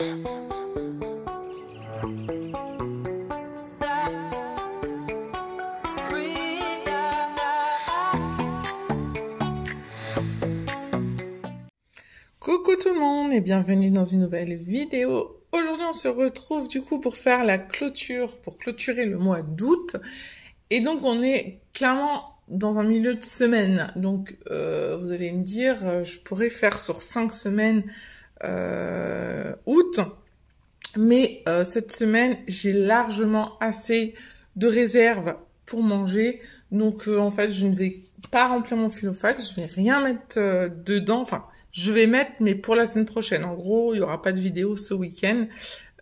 Coucou tout le monde et bienvenue dans une nouvelle vidéo. Aujourd'hui on se retrouve du coup pour faire la clôture, pour clôturer le mois d'août. Et donc on est clairement dans un milieu de semaine. Donc vous allez me dire, je pourrais faire sur 5 semaines août. Mais cette semaine j'ai largement assez de réserves pour manger. Donc en fait je ne vais pas remplir mon filofax, je vais rien mettre dedans. Enfin, je vais mettre, mais pour la semaine prochaine. En gros, il n'y aura pas de vidéo ce week-end.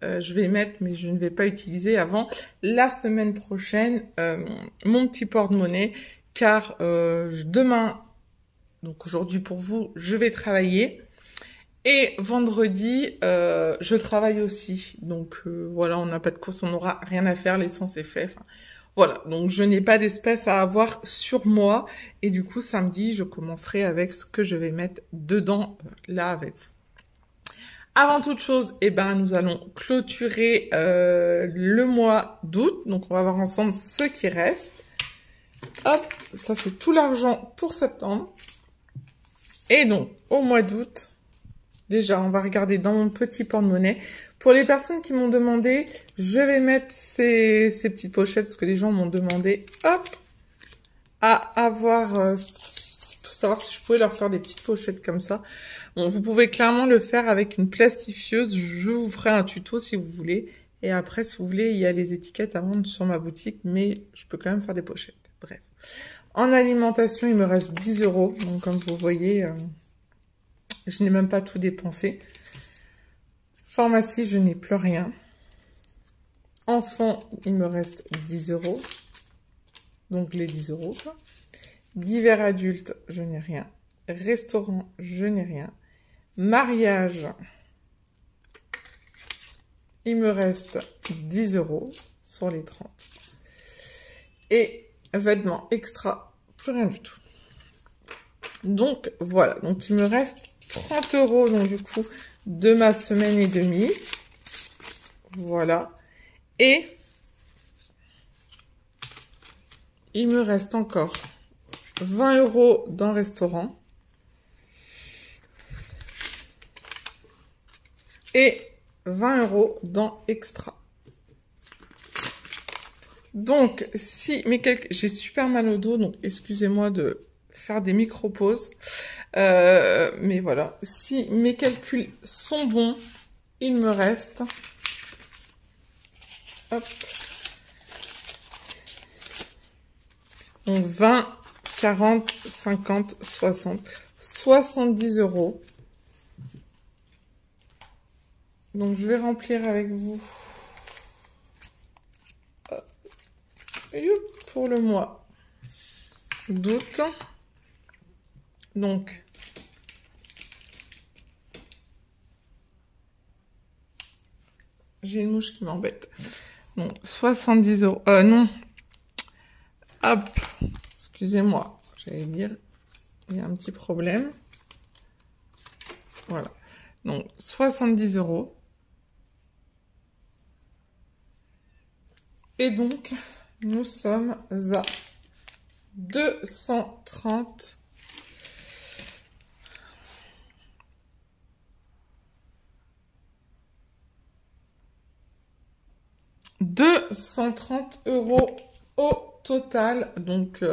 Je vais mettre, mais je ne vais pas utiliser avant la semaine prochaine mon petit porte-monnaie, car demain, donc aujourd'hui pour vous, je vais travailler. Et vendredi, je travaille aussi. Donc voilà, on n'a pas de course, on n'aura rien à faire, l'essence est fait. Enfin, voilà, donc je n'ai pas d'espèces à avoir sur moi. Et du coup, samedi, je commencerai avec ce que je vais mettre dedans, là, avec vous. Avant toute chose, nous allons clôturer le mois d'août. Donc, on va voir ensemble ce qui reste. Hop, ça c'est tout l'argent pour septembre. Et donc, au mois d'août, déjà, on va regarder dans mon petit porte-monnaie. Pour les personnes qui m'ont demandé, je vais mettre ces petites pochettes, parce que les gens m'ont demandé, hop, à avoir, pour savoir si je pouvais leur faire des petites pochettes comme ça. Bon, vous pouvez clairement le faire avec une plastifieuse. Je vous ferai un tuto si vous voulez. Et après, si vous voulez, il y a les étiquettes à vendre sur ma boutique, mais je peux quand même faire des pochettes. Bref. En alimentation, il me reste 10 €. Donc, comme vous voyez, je n'ai même pas tout dépensé. Pharmacie, je n'ai plus rien. Enfant, il me reste 10 €. Donc les 10 €. Quoi. Divers adultes, je n'ai rien. Restaurant, je n'ai rien. Mariage, il me reste 10 € sur les 30. Et vêtements extra, plus rien du tout. Donc voilà, donc il me reste 30 €, donc du coup, de ma semaine et demie. Voilà. Et il me reste encore 20 € dans restaurant. Et 20 € dans extra. Donc, si j'ai super mal au dos, donc excusez-moi de faire des micro-pauses. Mais voilà, si mes calculs sont bons, il me reste, hop, donc 20, 40, 50, 60, 70 €. Donc je vais remplir avec vous pour le mois d'août. Donc, j'ai une mouche qui m'embête. Donc, 70 €. Non. Hop. Excusez-moi. J'allais dire, il y a un petit problème. Voilà. Donc, 70 €. Et donc, nous sommes à 230 € au total. Donc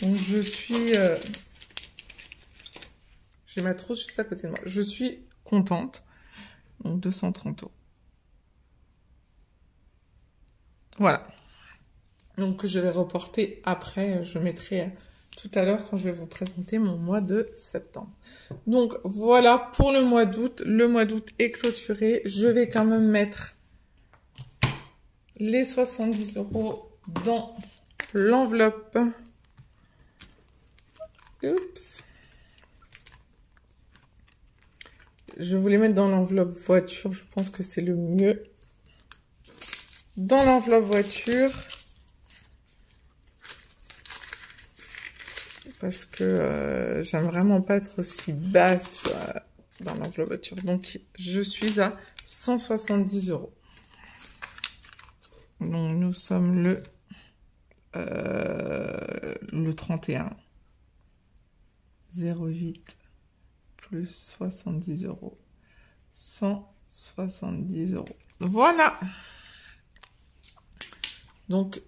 je suis... j'ai ma trousse juste à côté de moi. Je suis contente. Donc 230 €. Voilà. Donc je vais reporter après. Je mettrai tout à l'heure quand je vais vous présenter mon mois de septembre. Donc voilà pour le mois d'août. Le mois d'août est clôturé. Je vais quand même mettre les 70 € dans l'enveloppe. Oups. Je voulais mettre dans l'enveloppe voiture. Je pense que c'est le mieux. Dans l'enveloppe voiture. Parce que j'aime vraiment pas être aussi basse dans ma voiture. Donc, je suis à 170 €. Donc, nous sommes le 31. 08 plus 70 €. 170 €. Voilà. Donc,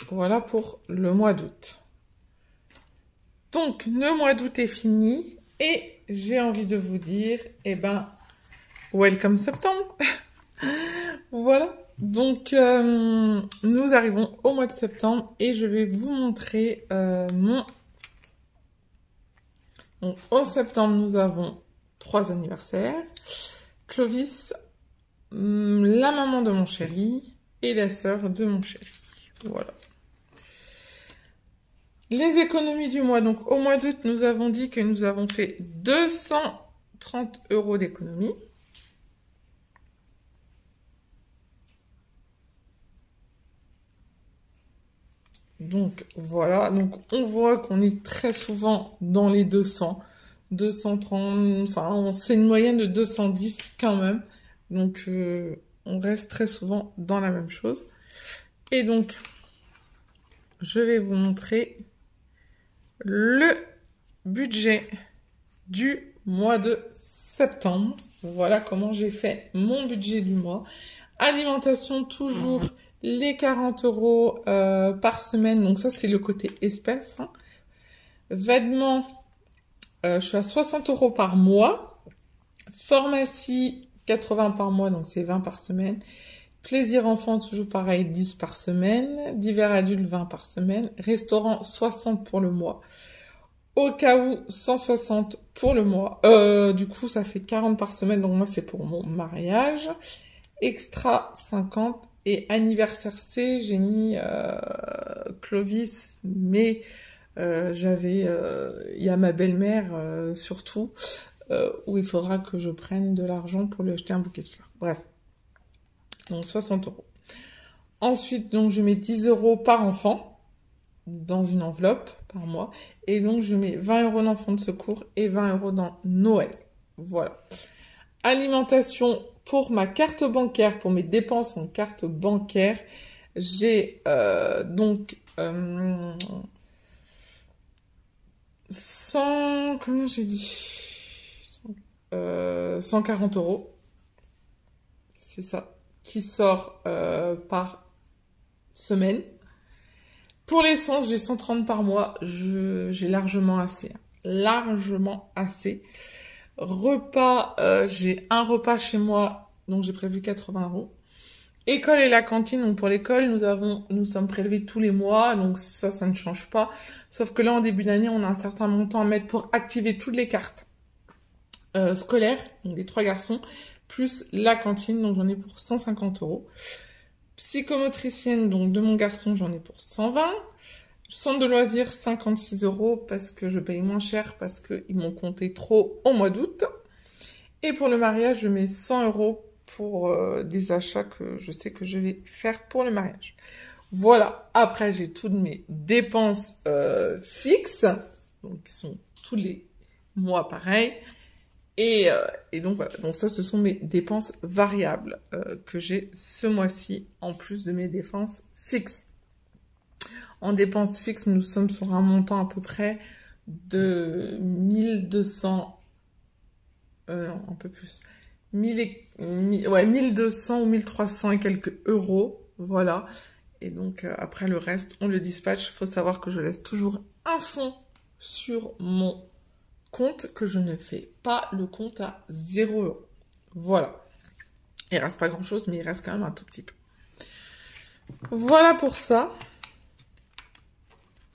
voilà pour le mois d'août. Donc, le mois d'août est fini et j'ai envie de vous dire, eh ben, welcome septembre. Voilà. Donc, nous arrivons au mois de septembre et je vais vous montrer mon... Donc, en septembre, nous avons 3 anniversaires. Clovis, la maman de mon chéri et la sœur de mon chéri. Voilà. Les économies du mois. Donc, au mois d'août, nous avons dit que nous avons fait 230 € d'économies. Donc, voilà. Donc, on voit qu'on est très souvent dans les 200, 230, enfin, c'est une moyenne de 210 quand même. Donc, on reste très souvent dans la même chose. Et donc, je vais vous montrer le budget du mois de septembre. Voilà comment j'ai fait mon budget du mois. Alimentation, toujours les 40 € par semaine. Donc ça, c'est le côté espèces. Hein. Vêtements, je suis à 60 € par mois. Pharmacie, 80 par mois, donc c'est 20 par semaine. Plaisir enfant, toujours pareil, 10 par semaine. Divers adulte, 20 par semaine. Restaurant, 60 pour le mois. Au cas où, 160 pour le mois. Du coup, ça fait 40 par semaine, donc moi, c'est pour mon mariage. Extra, 50. Et anniversaire C, j'ai mis Clovis, mais j'avais... Il y a ma belle-mère, surtout, où il faudra que je prenne de l'argent pour lui acheter un bouquet de fleurs. Bref. Donc 60 €. Ensuite, donc je mets 10 € par enfant dans une enveloppe par mois. Et donc je mets 20 € d'enfant de secours et 20 € dans Noël. Voilà. Alimentation pour ma carte bancaire, pour mes dépenses en carte bancaire. J'ai donc 100, comment j'ai dit 140 €. C'est ça. Qui sort par semaine. Pour l'essence, j'ai 130 par mois. J'ai largement assez. Hein. Largement assez. Repas, j'ai un repas chez moi, donc j'ai prévu 80 €. École et la cantine, donc pour l'école, nous sommes prélevés tous les mois, donc ça ne change pas. Sauf que là, en début d'année, on a un certain montant à mettre pour activer toutes les cartes scolaires, donc les 3 garçons, plus la cantine, donc j'en ai pour 150 €. Psychomotricienne, donc de mon garçon, j'en ai pour 120. Centre de loisirs, 56 € parce que je paye moins cher parce qu'ils m'ont compté trop au mois d'août. Et pour le mariage, je mets 100 € pour des achats que je sais que je vais faire pour le mariage. Voilà. Après, j'ai toutes mes dépenses fixes, donc qui sont tous les mois pareil. Et donc voilà, donc ça ce sont mes dépenses variables que j'ai ce mois-ci en plus de mes dépenses fixes. En dépenses fixes, nous sommes sur un montant à peu près de 1200, non, un peu plus, 1200 ou 1300 et quelques euros, voilà. Et donc après le reste, on le dispatche. Il faut savoir que je laisse toujours un fonds sur mon compte, que je ne fais pas le compte à 0 €. Voilà. Il reste pas grand chose, mais il reste quand même un tout petit peu. Voilà pour ça.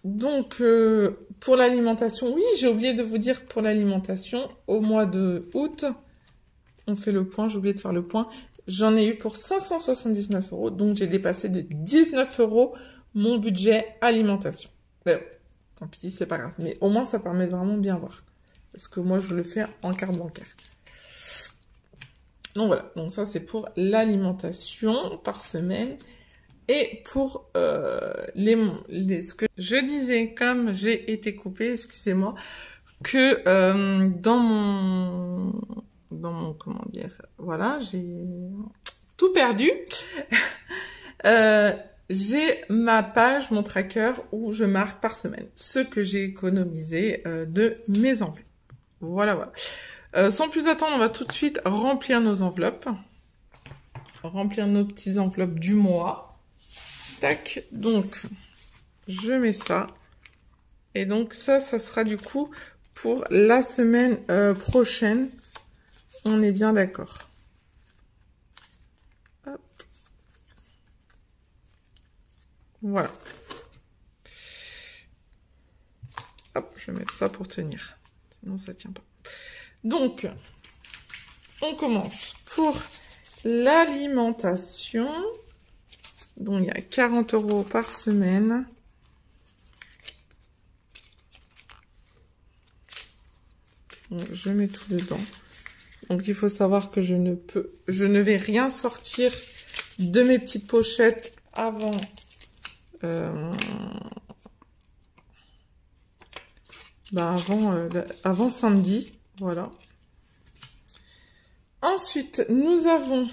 Donc, pour l'alimentation, oui, j'ai oublié de vous dire pour l'alimentation, au mois de août, on fait le point, j'ai oublié de faire le point, j'en ai eu pour 579 €, donc j'ai dépassé de 19 € mon budget alimentation. Mais bon, tant pis, c'est pas grave, mais au moins ça permet de vraiment bien voir. Parce que moi, je le fais en carte bancaire. Donc voilà, donc ça c'est pour l'alimentation par semaine. Et pour ce que je disais, comme j'ai été coupée, excusez-moi, que dans mon comment dire, voilà, j'ai tout perdu. J'ai ma page, mon tracker où je marque par semaine ce que j'ai économisé de mes enveloppes. Voilà, voilà. Sans plus attendre, on va tout de suite remplir nos enveloppes. Remplir nos petites enveloppes du mois. Tac, donc je mets ça. Et donc ça sera du coup pour la semaine prochaine. On est bien d'accord. Hop. Voilà. Hop, je vais mettre ça pour tenir. Sinon ça tient pas. Donc, on commence pour l'alimentation. Donc il y a 40 € par semaine. Donc, je mets tout dedans. Donc il faut savoir que je ne vais rien sortir de mes petites pochettes avant avant samedi, voilà. Ensuite, nous avons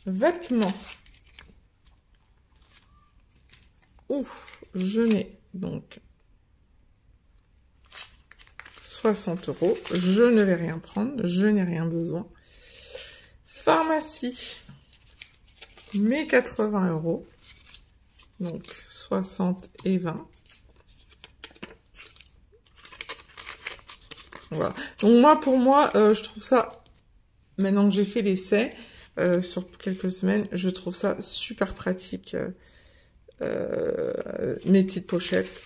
vêtements. Ouf, je mets donc 60 €. Je ne vais rien prendre, je n'ai rien besoin. Pharmacie, mes 80 €. Donc 60 et 20. Voilà. Donc moi, pour moi, je trouve ça, maintenant que j'ai fait l'essai, sur quelques semaines, je trouve ça super pratique. Mes petites pochettes.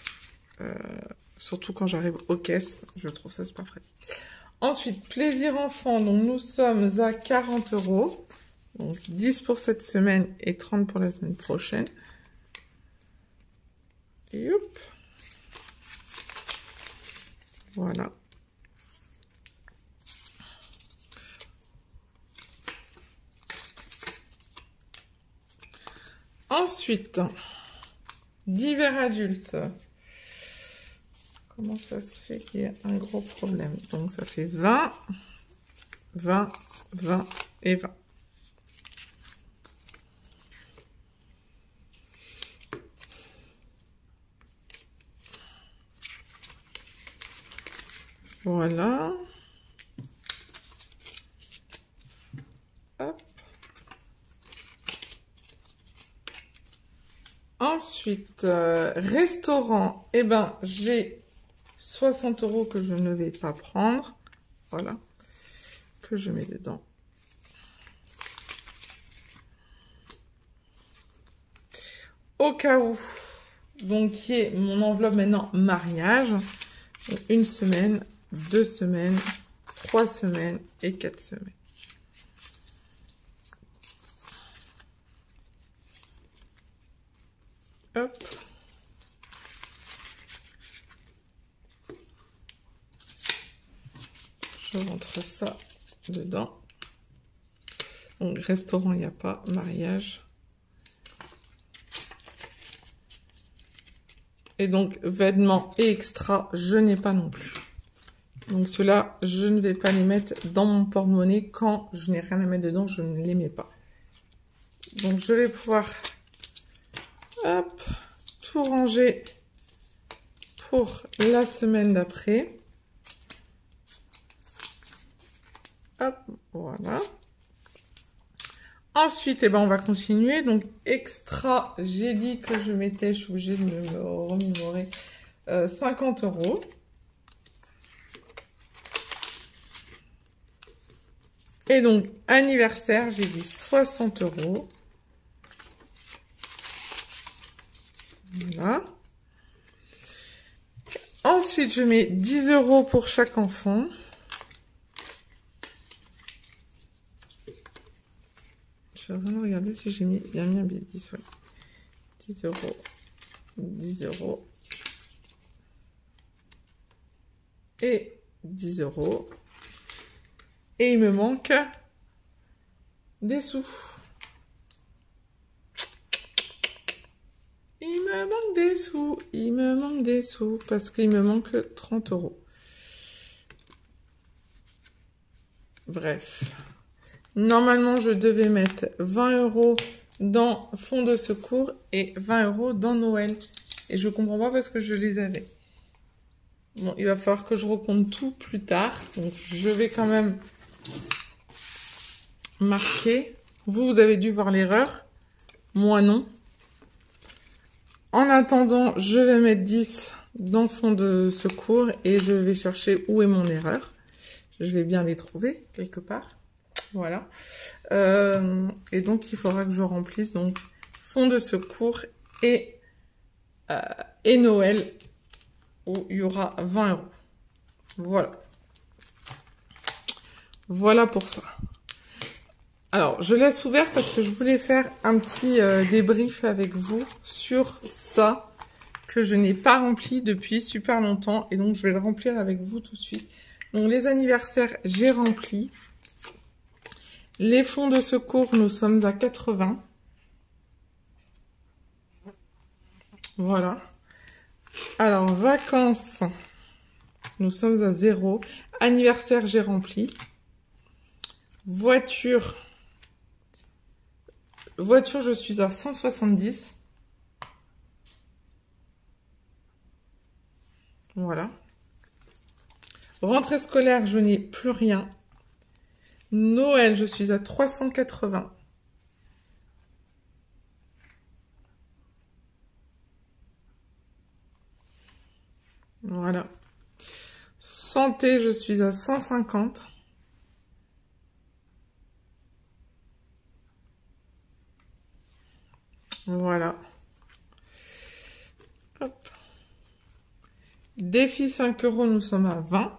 Surtout quand j'arrive aux caisses, je trouve ça super pratique. Ensuite, plaisir enfant, donc nous sommes à 40 €. Donc 10 pour cette semaine et 30 pour la semaine prochaine. Et hop. Voilà. Ensuite, divers adultes. Comment ça se fait qu'il y ait un gros problème? Donc ça fait 20, 20, 20 et 20. Voilà. Hop. Ensuite, restaurant. Eh ben, j'ai 60 € que je ne vais pas prendre. Voilà. Que je mets dedans. Au cas où. Donc, qui est mon enveloppe maintenant mariage. Donc, 1 semaine, 2 semaines, 3 semaines et 4 semaines. Hop. Je rentre ça dedans. Donc, restaurant, il n'y a pas. Mariage. Et donc, vêtements et extra, je n'ai pas non plus. Donc, ceux-là, je ne vais pas les mettre dans mon porte-monnaie. Quand je n'ai rien à mettre dedans, je ne les mets pas. Donc, je vais pouvoir, hop, tout ranger pour la semaine d'après. Hop, voilà. Ensuite, eh ben, on va continuer. Donc, extra, j'ai dit que je mettais, je suis obligée de me remémorer, 50 €. Et donc, anniversaire, j'ai dit 60 €. Voilà. Ensuite, je mets 10 € pour chaque enfant. Je vais vraiment regarder si j'ai bien mis un billet de 10. Ouais. 10 €. 10 €. Et 10 €. Et il me manque des sous. Il me manque des sous. Il me manque des sous parce qu'il me manque 30 €. Bref. Normalement, je devais mettre 20 € dans fonds de secours et 20 € dans Noël. Et je comprends pas parce que je les avais. Bon, il va falloir que je recompte tout plus tard. Donc, je vais quand même marquer. Vous avez dû voir l'erreur. Moi, non. En attendant, je vais mettre 10 dans fonds de secours et je vais chercher où est mon erreur. Je vais bien les trouver quelque part. Voilà. Et donc, il faudra que je remplisse donc fonds de secours et Noël où il y aura 20 €. Voilà. Voilà pour ça. Alors, je laisse ouvert parce que je voulais faire un petit débrief avec vous sur ça que je n'ai pas rempli depuis super longtemps et donc je vais le remplir avec vous tout de suite. Donc, les anniversaires, j'ai rempli. Les fonds de secours, nous sommes à 80. Voilà. Alors, vacances, nous sommes à 0. Anniversaire, j'ai rempli. Voiture, je suis à 170. Voilà. Rentrée scolaire, je n'ai plus rien. Noël, je suis à 380. Voilà. Santé, je suis à 150. Voilà. Hop. Défi 5 €, nous sommes à 20.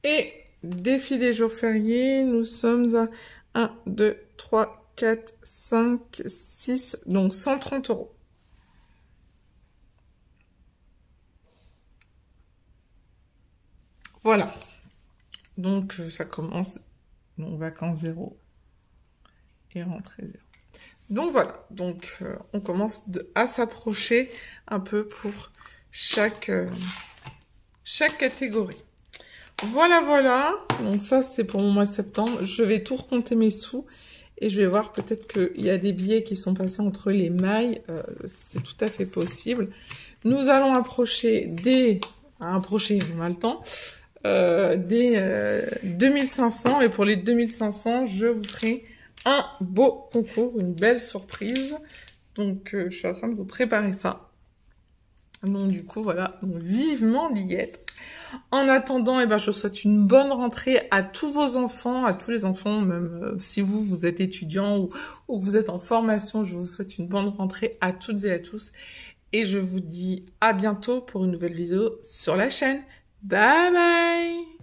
Et défi des jours fériés, nous sommes à 1, 2, 3, 4, 5, 6, donc 130 €. Voilà. Donc, ça commence, donc vacances 0 et rentrée 0. Donc, voilà. Donc, on commence à s'approcher un peu pour chaque catégorie. Voilà, voilà. Donc, ça, c'est pour mon mois de septembre. Je vais tout recompter mes sous et je vais voir peut-être qu'il y a des billets qui sont passés entre les mailles. C'est tout à fait possible. Nous allons approcher on a le temps, des 2500. Et pour les 2500, je vous ferai un beau concours, une belle surprise. Donc, je suis en train de vous préparer ça. Donc, du coup, voilà. Donc, vivement d'y être. En attendant, eh ben, je souhaite une bonne rentrée à tous vos enfants, à tous les enfants, même si vous êtes étudiant ou que vous êtes en formation, je vous souhaite une bonne rentrée à toutes et à tous. Et je vous dis à bientôt pour une nouvelle vidéo sur la chaîne. Bye bye!